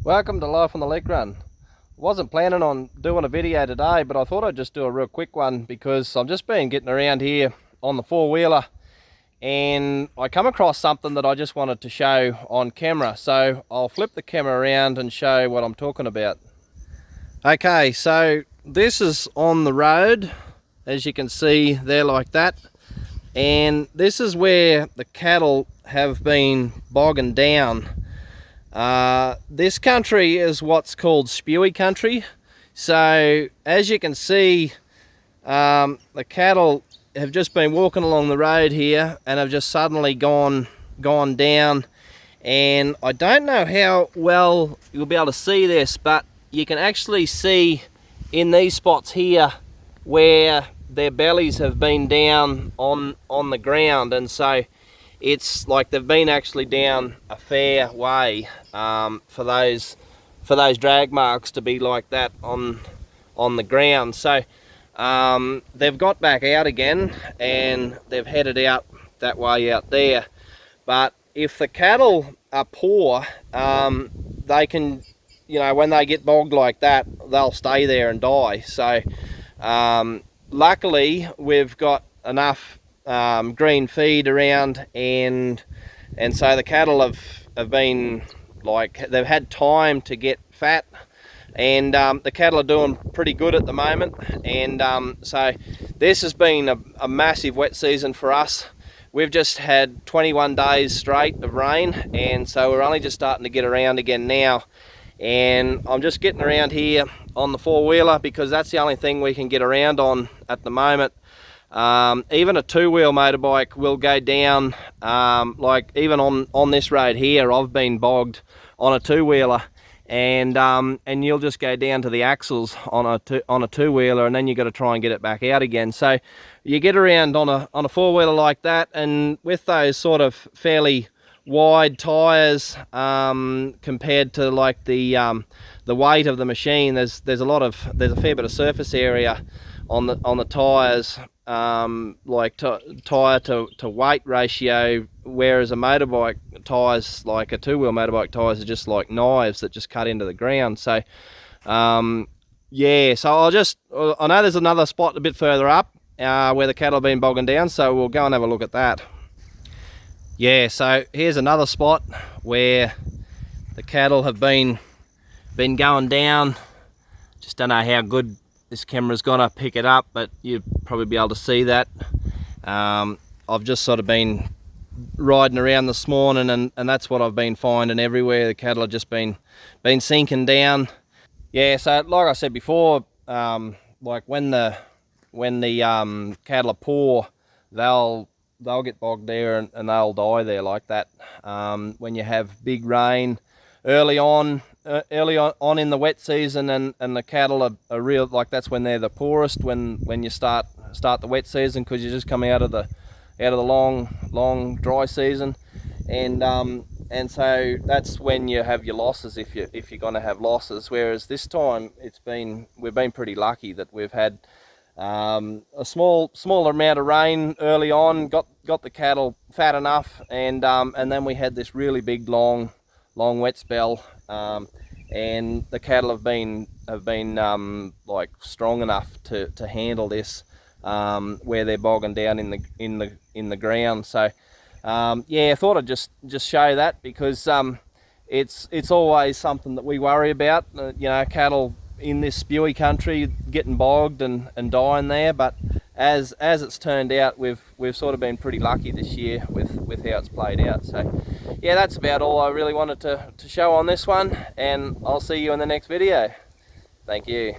Welcome to Life on the Lake Run. Wasn't planning on doing a video today, but I thought I'd just do a real quick one because I've just been getting around here on the four-wheeler and I come across something that I just wanted to show on camera. So I'll flip the camera around and show what I'm talking about. Okay, so this is on the road, as you can see there like that. And this is where the cattle have been bogging down. This country is what's called spewy country. So as you can see, the cattle have just been walking along the road here and have just suddenly gone down. And I don't know how well you'll be able to see this, but you can actually see in these spots here where their bellies have been down on the ground, and so it's like they've been actually down a fair way for those drag marks to be like that on the ground. So they've got back out again and they've headed out that way out there. But if the cattle are poor, they can, you know, when they get bogged like that, they'll stay there and die. So luckily we've got enough green feed around, and so the cattle have been, like, they've had time to get fat, and the cattle are doing pretty good at the moment. And so this has been a massive wet season for us. We've just had 21 days straight of rain, and so we're only just starting to get around again now. And I'm just getting around here on the four-wheeler because that's the only thing we can get around on at the moment. Even a two-wheel motorbike will go down, like even on this road here, I've been bogged on a two-wheeler, and you'll just go down to the axles on a two-wheeler, and then you got to try and get it back out again. So you get around on a four-wheeler like that, and with those sort of fairly wide tires, compared to like the weight of the machine, there's a fair bit of surface area on the tires, like tire to weight ratio, whereas a motorbike tires, like a two-wheel motorbike tires, are just like knives that just cut into the ground. So yeah, so I know there's another spot a bit further up where the cattle have been bogging down, so we'll go and have a look at that. Yeah, so here's another spot where the cattle have been going down. Just don't know how good this camera's gonna pick it up, but you'll probably be able to see that. I've just sort of been riding around this morning, and that's what I've been finding everywhere. The cattle have just been sinking down. Yeah, so like I said before, like when the cattle are poor, they'll get bogged there and they'll die there like that. When you have big rain early on in the wet season, and the cattle are real, like that's when they're the poorest, when you start the wet season, because you're just coming out of the long dry season, and so that's when you have your losses, if you're going to have losses. Whereas this time we've been pretty lucky that we've had a smaller amount of rain early on, got the cattle fat enough, and then we had this really big long wet spell, and the cattle have been like strong enough to handle this, where they're bogging down in the ground. So yeah, I thought I'd just show that, because it's always something that we worry about, you know, cattle in this spewy country getting bogged and dying there. But as it's turned out, we've sort of been pretty lucky this year with how it's played out. So yeah, that's about all I really wanted to show on this one, and I'll see you in the next video. Thank you.